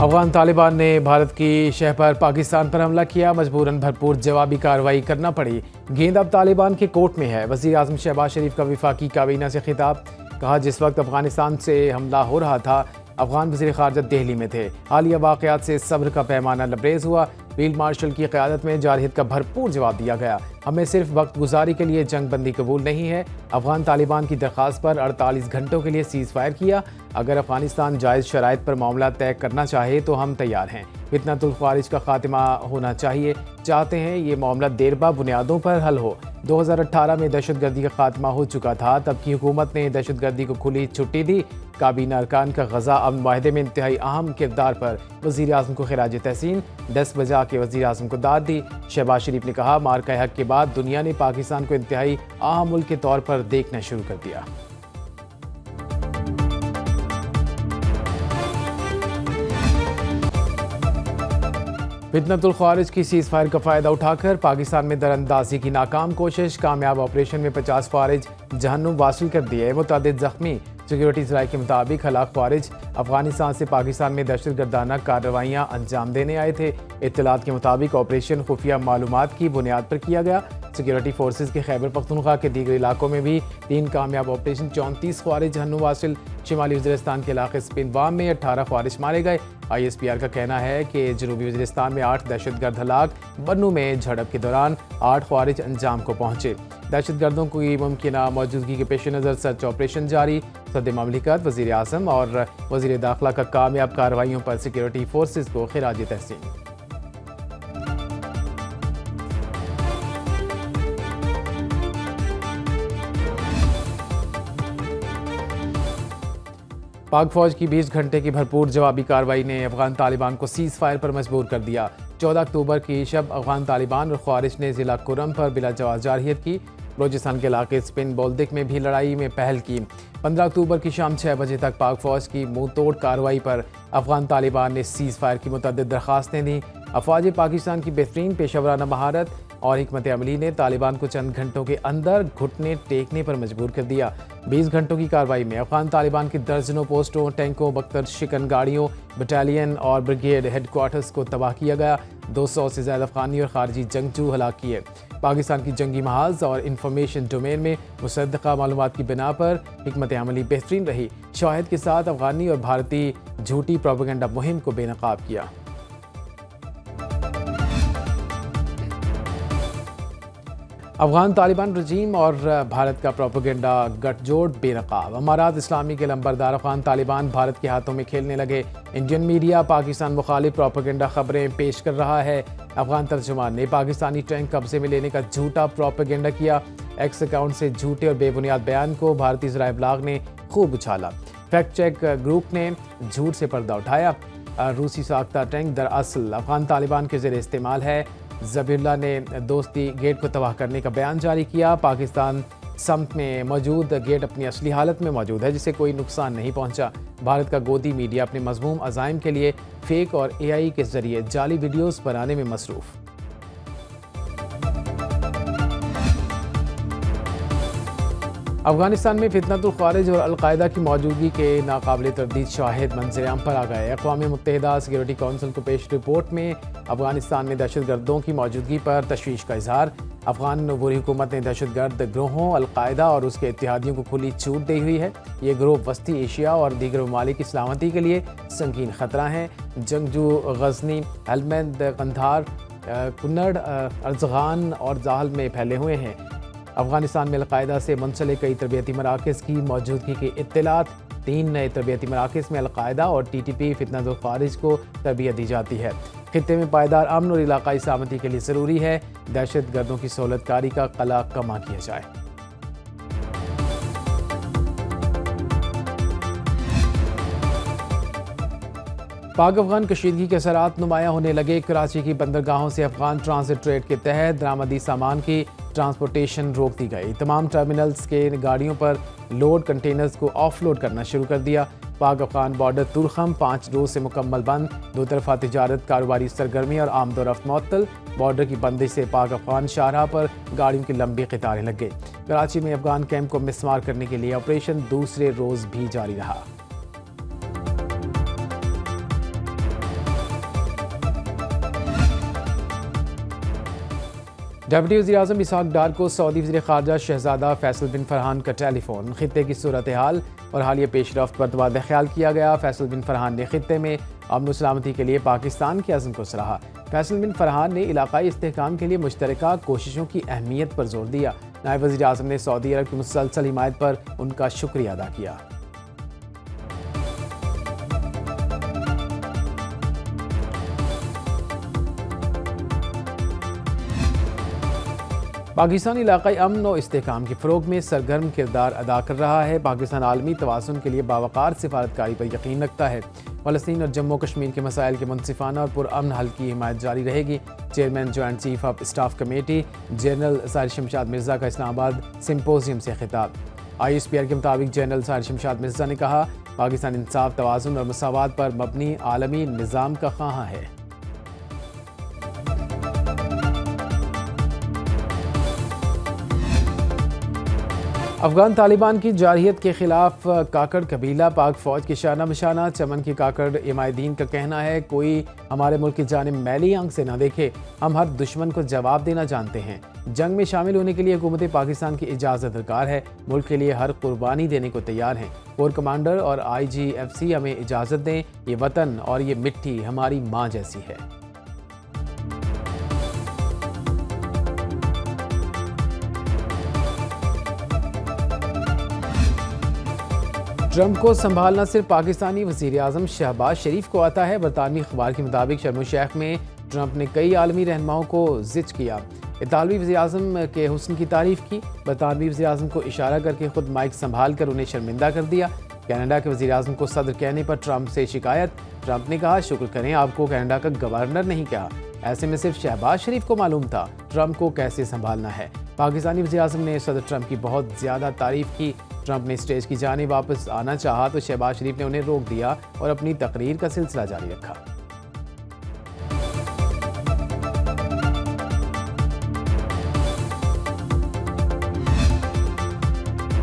अफगान तालिबान ने भारत की शह पर पाकिस्तान पर हमला किया। मजबूरन भरपूर जवाबी कार्रवाई करना पड़ी। गेंद अब तालिबान के कोर्ट में है। वज़ीर आज़म शहबाज शरीफ का वफाकी काबीना से खिताब। कहा, जिस वक्त अफगानिस्तान से हमला हो रहा था अफगान वज़ीर ख़ारजा दिल्ली में थे। हालिया वाक़यात से सब्र का पैमाना लबरेज़ हुआ। फील्ड मार्शल की क़यादत में जारहियत का भरपूर जवाब दिया गया। हमें सिर्फ वक्त गुजारी के लिए जंग बंदी कबूल नहीं है। अफगान तालिबान की दरख्वास्त पर 48 घंटों के लिए सीज़ फायर किया। अगर अफगानिस्तान जायज़ शराइत पर मामला तय करना चाहे तो हम तैयार हैं। फितनतुल ख़वारिज का खात्मा होना चाहिए। चाहते हैं ये मामला देरपा बुनियादों पर हल हो। 2018 में दहशतगर्दी का खात्मा हो चुका था। तब की हुकूमत ने दहशतगर्दी को खुली छुट्टी दी। काबीना अरकान का गज़ा अमन माहिदे में इंतहाई अहम किरदार पर वज़ीर आज़म को खिराज तहसीन। 10 बजा के वज़ीर आज़म को दाद दी। शहबाज शरीफ ने कहा, मार्का हक के बाद दुनिया ने पाकिस्तान को इंतहाई अहम मुल्क के तौर पर देखना शुरू कर दिया। फितनतुल ख़वारिज की सीज़ फायर का फ़ायदा उठाकर पाकिस्तान में दरअंदाजी की नाकाम कोशिश। कामयाब ऑपरेशन में 50 ख़वारिज जहन्नुम वासिल कर दिए। मुतअद्दिद ज़ख्मी। सिक्योरिटी ज़राए के मुताबिक हलाक ख़वारिज अफगानिस्तान से पाकिस्तान में दहशतगर्दाना कार्रवाइयाँ अंजाम देने आए थे। इत्तलात के मुताबिक ऑपरेशन खुफिया मालूमात की बुनियाद पर किया गया। सिक्योरिटी फोर्सेज के खैबर पख्तूनख्वा के दीगर इलाकों में भी 3 कामयाब ऑपरेशन। 34 ख़वारिज जहन्नुम वासिल। शिमाली वज़ीरिस्तान के इलाके स्पिनवाम में 18 ख़वारिज मारे गए। ISPR का कहना है कि जनूबी वज़ीरिस्तान में 8 दहशतगर्द हलाक। बन्नू में झड़प के दौरान 8 ख़वारिज अंजाम को पहुंचे। दहशतगर्दों की मुमकिना मौजूदगी के पेश नज़र सर्च ऑपरेशन जारी। सदर ममलिकत वज़ीर आज़म और वज़ीर दाखिला का कामयाब कार्रवाइयों पर सिक्योरिटी फोर्सेज को खिराज तहसीन। पाक फौज की 20 घंटे की भरपूर जवाबी कार्रवाई ने अफगान तालिबान को सीज़ फायर पर मजबूर कर दिया। 14 अक्टूबर की शब अफगान तालिबान और ख्वारिज ने ज़िला कुरम पर बिला जवाब जारहियत की। बलोचिस्तान के इलाके स्पिन बोल्दिक में भी लड़ाई में पहल की। 15 अक्टूबर की शाम 6 बजे तक पाक फौज की मुंह तोड़ कार्रवाई पर अफगान तालिबान ने सीज़ फायर की मुतअद्दिद दरख्वास्तें दी। अफवाज पाकिस्तान की बेहतरीन पेशेवराना महारत और हिकमत अमली ने तालिबान को चंद घंटों के अंदर घुटने टेकने पर मजबूर कर दिया। 20 घंटों की कार्रवाई में अफगान तालिबान की दर्जनों पोस्टों, टैंकों, बख्तर शिकन गाड़ियों, बटालियन और ब्रिगेड हेडक्वार्टर्स को तबाह किया गया। 200 से ज़्यादा अफगानी और खारजी जंगजू हलाक किए। पाकिस्तान की जंगी महाज और इंफॉर्मेशन डोमेन में मुसद्दक़ा मालूमात की बिना पर हिकमत अमली बेहतरीन रही। शवाहिद के साथ अफगानी और भारतीय झूठी प्रोपेगेंडा मुहिम को बेनकाब किया। अफगान तालिबान रजीम और भारत का प्रोपेगेंडा गठजोड़ बेनकाब। अमारात इस्लामी के लंबरदार अफगान तालिबान भारत के हाथों में खेलने लगे। इंडियन मीडिया पाकिस्तान मुखालिफ प्रोपेगेंडा खबरें पेश कर रहा है। अफगान तर्जुमान ने पाकिस्तानी टैंक कब्जे में लेने का झूठा प्रोपेगेंडा किया। एक्स अकाउंट से झूठे और बेबुनियाद बयान को भारतीय ज़राए इब्लाग ने खूब उछाला। फैक्ट चेक ग्रुप ने झूठ से पर्दा उठाया। रूसी साख्ता टैंक दरअसल अफगान तालिबान के ज़ेर इस्तेमाल है। ज़बीहुल्लाह ने दोस्ती गेट को तबाह करने का बयान जारी किया। पाकिस्तान समत में मौजूद गेट अपनी असली हालत में मौजूद है, जिसे कोई नुकसान नहीं पहुंचा। भारत का गोदी मीडिया अपने मज़मूम अज़ाइम के लिए फेक और AI के ज़रिए जाली वीडियोज़ बनाने में मसरूफ़। अफगानिस्तान में फितनतुल ख़वारिज और अलकायदा की मौजूदगी के नाकाबिल तरदीद शाहिद मंज़र-ए-आम पर आ गए। अक़वाम मुत्तहिदा सिक्योरिटी काउंसिल को पेश रिपोर्ट में अफगानिस्तान में दहशतगर्दों की मौजूदगी पर तशवीश का इजहार। अफगान अबूरी हुकूमत ने दहशतगर्द ग्रोहों, अलकायदा और उसके इत्तेहादियों को खुली छूट दी हुई है। ये ग्रोह वस्ती एशिया और दीगर ममालिक की सलामती के लिए संगीन ख़तरा हैं। जंगजू गजनी, हेलमंद, कंधार, कुन्नड़, अर्ज़गान और जाहल में फैले हुए हैं। अफगानिस्तान में अलकायदा से मुंसलिक कई तरबियती मराकज़ की मौजूदगी की इत्तलात। 3 नए तरबियती मराकज़ में अलकायदा और TTP फितनतुल ख़वारिज को तरबियत दी जाती है। खित्ते में पायदार अमन और इलाकाई सलामती के लिए ज़रूरी है दहशत गर्दों की सहूलतकारी का कला कमा किया जाए। पाक अफगान कशीदगी के असरात नुमायां होने लगे। कराची की बंदरगाहों से अफगान ट्रांसिट ट्रेड के तहत दरामदी सामान की ट्रांसपोर्टेशन रोक दी गई। तमाम टर्मिनल्स के गाड़ियों पर लोड कंटेनर्स को ऑफलोड करना शुरू कर दिया। पाक अफगान बॉर्डर तुरखम 5 रोज से मुकम्मल बंद। दो तरफा तिजारत, कारोबारी सरगर्मी और आमदोरफ्त मुअत्तल। बॉर्डर की बंदिश से पाक अफगान शाहराह पर गाड़ियों की लंबी कतारें लग गई। कराची में अफगान कैंप को मिसमार करने के लिए ऑपरेशन दूसरे रोज भी जारी रहा। डिप्टी वज़ीर-ए-आज़म इसहाक डार को सऊदी वज़ीर ख़ारजा शहज़ादा फैसल बिन फरहान का टेलीफोन। खित्ते की सूरत हाल और हालिया पेशरफ्त पर तबादला ख्याल किया गया। फैसल बिन फरहान ने खित्ते में अमन व सलामती के लिए पाकिस्तान के अज़्म को सराहा। फैसल बिन फरहान ने इलाकाई इस्तेहकाम के लिए मुश्तरका कोशिशों की अहमियत पर जोर दिया। नायब वज़ीर-ए-आज़म ने सऊदी अरब की मुसलसल हिमायत पर उनका शुक्रिया अदा किया। पाकिस्तान इलाकाई अमन और इस्तेहकाम के फ़रोग में सरगर्म किरदार अदा कर रहा है। पाकिस्तान आलमी तवाज़ुन के लिए बावकार सिफारतकारी पर यकीन रखता है। फ़लस्तीन और जम्मू कश्मीर के मसाइल के मुनसिफाना और पुरअमन हल की हिमायत जारी रहेगी। Chairman joint chief of staff committee general Sahir Shamshad Mirza का इस्लामाबाद सिम्पोजियम से खिताब। ISPR के मुताबिक जनरल साहिर शमशाद मिर्ज़ा ने कहा, पाकिस्तान इंसाफ, तवाज़ुन और मसावात पर मबनी आलमी निज़ाम का ख़्वाहां है। अफगान तालिबान की जारहियत के खिलाफ काकड़ कबीला पाक फ़ौज के शाना बशाना। चमन की काकड़ इमादीन का कहना है, कोई हमारे मुल्क की जानिब मैली आंख से न देखे, हम हर दुश्मन को जवाब देना जानते हैं। जंग में शामिल होने के लिए हुकूमत पाकिस्तान की इजाज़त दरकार है। मुल्क के लिए हर कुर्बानी देने को तैयार हैं। कोर कमांडर और IGFC हमें इजाज़त दें। ये वतन और ये मिट्टी हमारी माँ जैसी है। ट्रंप को संभालना सिर्फ पाकिस्तानी वज़ीर-ए-आज़म शहबाज शरीफ को आता है। बरतानवी अखबार के मुताबिक शर्म उल शेख में ट्रंप ने कई आलमी रहनुमाओं को ज़िच किया। इतालवी वज़ीर-ए-आज़म के हुस्न की तारीफ की। बरतानवी वज़ीर-ए-आज़म को इशारा करके खुद माइक संभाल कर उन्हें शर्मिंदा कर दिया। कनाडा के वज़ीर-ए-आज़म को सदर कहने पर ट्रंप से शिकायत। ट्रंप ने कहा, शुक्र करें आपको कनाडा का गवर्नर नहीं कहा, ऐसे में सिर्फ शहबाज शरीफ को मालूम था ट्रंप को कैसे संभालना है। पाकिस्तानी वज़ीर-ए-आज़म ने सदर ट्रंप की बहुत ज़्यादा तारीफ की। ट्रंप ने स्टेज की जाने वापस आना चाहा तो शहबाज शरीफ ने उन्हें रोक दिया और अपनी तकरीर का सिलसिला जारी रखा।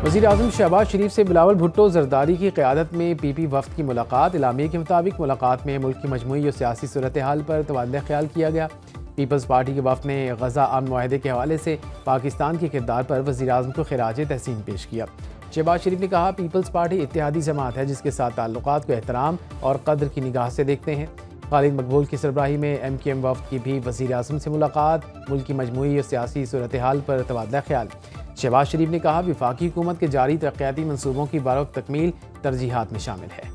वज़ीर-ए-आज़म शहबाज शरीफ से बिलावल भुट्टो जरदारी की क़यादत में PP वफ़द की मुलाकात। इलामिया के मुताबिक मुलाकात में मुल्क की मजमूई और सियासी सूरत हाल पर तबादला ख्याल किया गया। पीपल्स पार्टी के वफ़द ने गज़ा अमन मुआहदे के हवाले से पाकिस्तान के किरदार पर वज़ीर-ए-आज़म को खिराज तहसीन पेश किया। शहबाज शरीफ ने कहा, पीपल्स पार्टी इत्तेहादी जमात है जिसके साथ ताल्लुकात को एहतराम और कद्र की निगाह से देखते हैं। खालिद मकबूल की सरबराही में MKM वफ़द की भी वज़ीर-ए-आज़म से मुलाकात। मुल्क की मजमूई और सियासी सूरत हाल पर तबादला ख्याल। शहबाज शरीफ ने कहा, वफाकी हुकूमत के जारी तरक्याती मनसूबों की बरवक्त तकमील तरजीहात में शामिल है।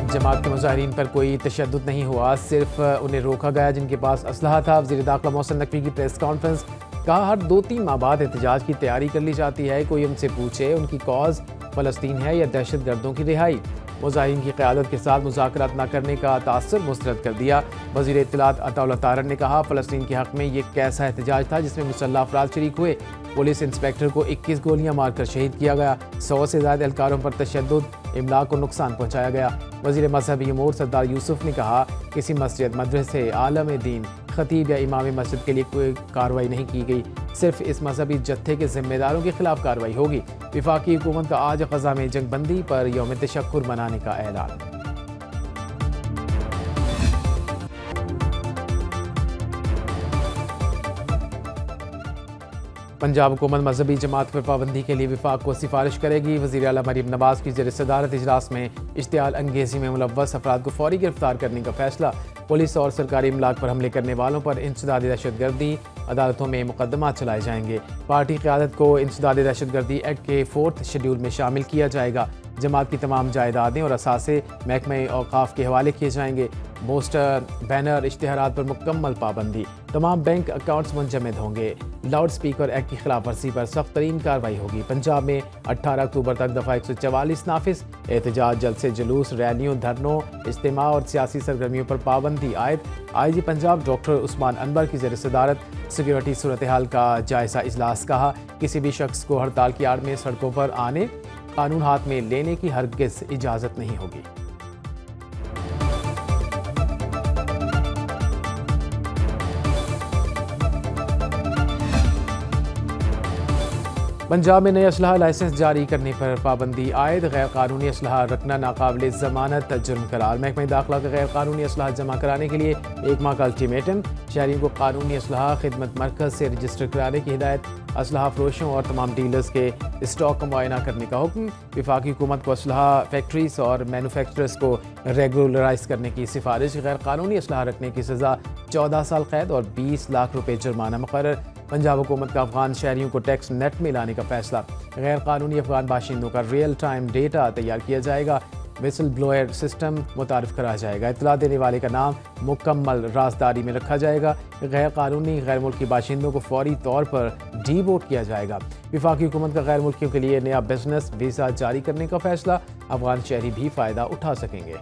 जमात के मुजाहिरीन पर कोई तशद्दुद नहीं हुआ, सिर्फ उन्हें रोका गया जिनके पास असलहा था। वज़ीर दाखिला मोहसिन नकवी की प्रेस कॉन्फ्रेंस। कहा, हर 2-3 माह बाद एहतजाज की तैयारी कर ली जाती है। कोई उनसे पूछे उनकी कॉज फ़लस्तीन है या दहशत गर्दों की रिहाई। मुजाहिरीन की क़यादत के साथ मुज़ाकरात न करने का तासुर मुस्तरद कर दिया। वज़ीर इत्तलात अताउल्लाह तारड़ ने कहा, फ़लस्तीन के हक़ में ये कैसा एहतजाज था जिसमें मुसल्लह अफराद शरीक हुए। पुलिस इंस्पेक्टर को 21 गोलियां मारकर शहीद किया गया। 100 से ज़्यादा एहलकारों पर तशद्दुद, इमला को नुकसान पहुँचाया गया। वज़ीर मज़हबी अमूर सरदार यूसुफ ने कहा, किसी मस्जिद, मदरसे, आलम दीन, खतीब या इमाम मस्जिद के लिए कोई कार्रवाई नहीं की गई। सिर्फ इस मजहबी जत्थे के जिम्मेदारों के खिलाफ कार्रवाई होगी। वफाकी हुकूमत का आज ग़ज़ा में जंगबंदी पर यौम तशक्कुर मनाने का ऐलान। पंजाब हुकूमत मजहबी जमात पर पाबंदी के लिए विफाक को सिफारिश करेगी। वज़ीर आला मरीम नवाज की ज़ेर सदारत इजलास में इश्तियाल अंगेज़ी में मुलव्वस अफराद को फौरी गिरफ्तार करने का फैसला। पुलिस और सरकारी इमलाक पर हमले करने वालों पर इंसदादी दहशतगर्दी अदालतों में मुकदमा चलाए जाएंगे। पार्टी क़यादत को इंसदादी दहशतगर्दी एक्ट के 4th शेड्यूल में शामिल किया जाएगा। जमात की तमाम जायदादें और असासे महकमे औक़ाफ़ के हवाले किए जाएंगे। पोस्टर, बैनर, इश्तिहारात पर मुकम्मल पाबंदी। तमाम बैंक अकाउंट्स मुंजमद होंगे। लाउड स्पीकर एक्ट की खिलाफ वर्जी पर सख्त तरीन कार्रवाई होगी। पंजाब में 18 अक्टूबर तक दफ़ा 144 नाफिज। एहतजाज, जलसे, जुलूस, रैलियों, धरनों, इज्तिमा और सियासी सरगर्मियों पर पाबंदी आयद। IG पंजाब डॉक्टर उस्मान अनवर की ज़ेर सदारत सिक्योरिटी सूरत हाल का जायज़ा इजलास। कहा, किसी भी शख्स को हड़ताल की आड़ में सड़कों पर आने, कानून हाथ में लेने की हरगिज़ इजाज़त नहीं होगी। पंजाब में नए असलहा लाइसेंस जारी करने पर पाबंदी आयद। गैर कानूनी असलहा रखना नाकाबिल जमानत जुर्म करार। महकमा दाखिला का गैर कानूनी असलहा जमा कराने के लिए 1 माह का अल्टीमेटम। शहरियों को कानूनी असलहा खिदमत मरकज से रजिस्टर कराने की हिदायत। असलहा फरोशों और तमाम डीलर्स के स्टॉक का मुआयना करने का हुक्म। वफाकी हुकूमत को असलहा फैक्ट्रीज और मैनुफैक्चरर्स को रेगुलराइज करने की सिफारिश। गैर कानूनी असलहा रखने की सज़ा 14 साल कैद और 20 लाख रुपये जुर्माना मुकर्रर। पंजाब हुकूमत का अफगान शहरियों को टैक्स नेट में लाने का फैसला। गैर कानूनी अफगान बाशिंदों का रियल टाइम डेटा तैयार किया जाएगा। विसल ब्लोअर सिस्टम मुतारिफ करा जाएगा। इतला देने वाले का नाम मुकम्मल राजदारी में रखा जाएगा। गैर कानूनी गैर मुल्की बाशिंदों को फौरी तौर पर डीबोट किया जाएगा। वफाकी हुकूमत का गैर मुल्कियों के लिए नया बिजनेस वीज़ा जारी करने का फैसला। अफगान शहरी भी फ़ायदा उठा सकेंगे।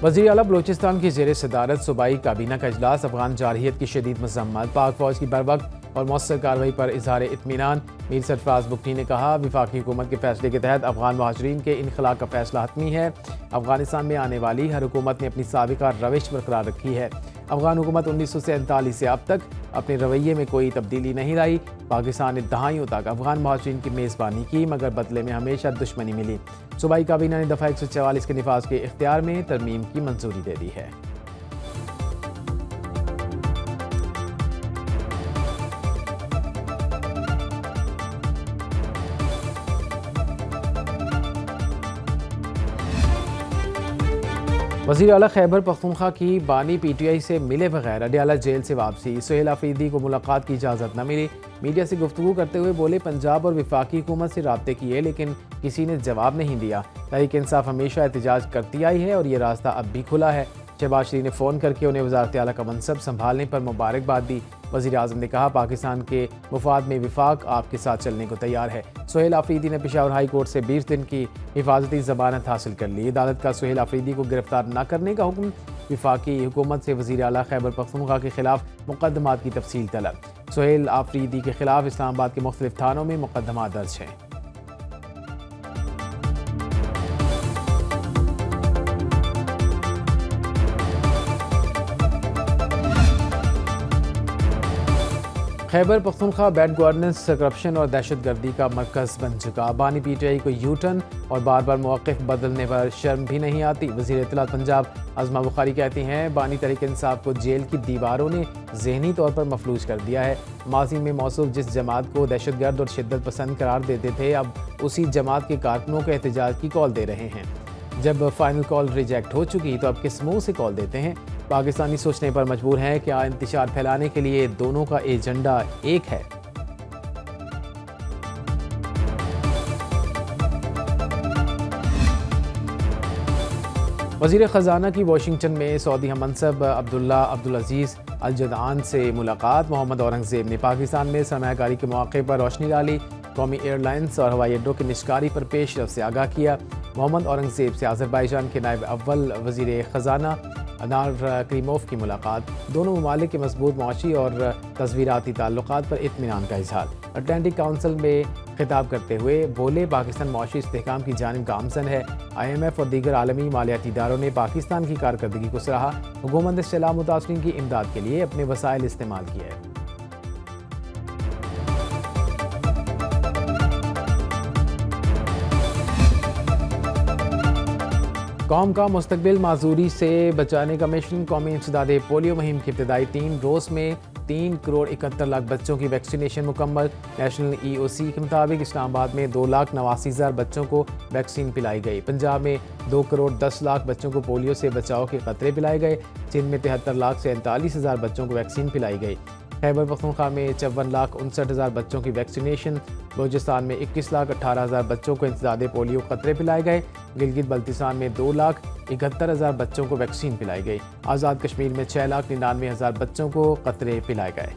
वज़ीर आला बलोचिस्तान की ज़ेर सदारत सूबाई काबीना का इजलास। अफगान जारहियत की शदीद मज़म्मत। पाक फ़ौज की बरवक्त और मौसर कार्रवाई पर इजहार इत्मीनान। मीर सरफराज बुगटी ने कहा, वफाकी हुकूमत के फैसले के तहत अफगान महाजरीन के इनखला का फैसला हतमी है। अफगानिस्तान में आने वाली हर हुकूमत ने अपनी साबिका रविश बरकरार रखी है। अफगान हुकूमत 1947 से अब तक अपने रवैये में कोई तब्दीली नहीं लाई। पाकिस्तान ने दहाइयों तक अफगान महाजरीन की मेज़बानी की, मगर बदले में हमेशा दुश्मनी मिली। सूबाई काबीना ने दफ़ा 144 के निफाज के इख्तियार में तरमीम की मंजूरी दे दी है। वज़ीर आला खैबर पख्तूनख्वा की बानी PTI से मिले बगैर अडयाला जेल से वापसी। सुहेल आफरीदी को मुलाकात की इजाज़त न मिली। मीडिया से गुफ्तगू करते हुए बोले, पंजाब और वफाकी हुकूमत से राब्ते किए लेकिन किसी ने जवाब नहीं दिया। तहरीक इंसाफ हमेशा एहतजाज करती आई है और ये रास्ता अब भी खुला है। शहबाज शरीफ ने फ़ोन करके उन्हें वज़ारत आला का मनसब संभालने पर मुबारकबाद दी। वज़ीर आज़म ने कहा, पाकिस्तान के मुफाद में विफाक आपके साथ चलने को तैयार है। सुहेल आफरीदी ने पेशावर हाई कोर्ट से 20 दिन की हिफाजती ज़मानत हासिल कर ली। अदालत का सुहेल आफरीदी को गिरफ्तार न करने का हुक्म। वफाकी हुकूमत से वज़ीर आला खैबर पख्तूनख्वा के खिलाफ मुकदमात की तफसील तलब। सुहेल आफरीदी के खिलाफ इस्लामाबाद के मुख्तलिफ थानों में मुकदमा दर्ज हैं। Khyber Pakhtunkhwa bad governance, corruption और दहशतगर्दी का मरकज़ बन चुका। बानी PTI को यू टर्न और बार बार मौक़िफ़ बदलने पर शर्म भी नहीं आती। वज़ीर इत्तलात पंजाब अज़मा बुखारी कहती हैं, बानी तहरीक इंसाफ को जेल की दीवारों ने ज़हनी तौर पर मफलूज कर दिया है। माज़ी में मौसूफ जिस जमात को दहशतगर्द और शिद्दत पसंद करार देते थे, अब उसी जमात के कारकुनों को एहतजाज की कॉल दे रहे हैं। जब फाइनल कॉल रिजेक्ट हो चुकी तो अब किस मुँह से कॉल देते हैं। पाकिस्तानी सोचने पर मजबूर हैं कि इंतशार फैलाने के लिए दोनों का एजेंडा एक है। वज़ीर ख़जाना की वाशिंगटन में सऊदी हममनसब अब्दुल्ला अब्दुल अज़ीज़ अल जदआन से मुलाकात। मोहम्मद औरंगज़ेब ने पाकिस्तान में सरमायाकारी के मौके पर रोशनी डाली। कौमी एयरलाइंस और हवाई अड्डों की निष्कारी पर पेशरफ से आगाह किया। मोहम्मद औरंगज़ेब से आज़रबाईजान के नायब अव्वल वज़ीर ख़जाना अनार करीमोव की मुलाकात। दोनों ममालिक के मजबूत मुआशी और तस्वीराती ताल्लुकात पर इत्मीनान का इजहार। अटलांटिक काउंसिल में खिताब करते हुए बोले, पाकिस्तान मुआशी इस्तेहकाम की जानिब गामजन है। IMF और दीगर आलमी मालियाती इदारों ने पाकिस्तान की कारकर्दगी को सराहा। हुकूमत ने सैलाब मुतासरीन की इमदाद के लिए अपने वसाइल इस्तेमाल किए। कौम का मुस्तकबिल माजूरी से बचाने का मिशन। कौमी इंसदाद पोलियो मुहिम की इब्तदाई 3 रोज़ में 3 करोड़ 71 लाख बच्चों की वैक्सीनेशन मुकम्मल। नेशनल EOC के मुताबिक इस्लामाबाद में 2,89,000 बच्चों को वैक्सीन पिलाई गई। पंजाब में 2 करोड़ 10 लाख बच्चों को पोलियो से बचाव के खतरे पिलाए गए। सिंध में 73,47,000 बच्चों को वैक्सीन पिलाई गई। खैबर पख्तूनख्वा में 54,59,000 बच्चों की वैक्सीनेशन। बलूचिस्तान में 21,18,000 बच्चों को इंसदाद पोलियो खतरे पिलाए गए। गिलगित बल्तिस्तान में 2,71,000 बच्चों को वैक्सीन पिलाई गई। आज़ाद कश्मीर में 6,99,000 बच्चों को खतरे पिलाए गए।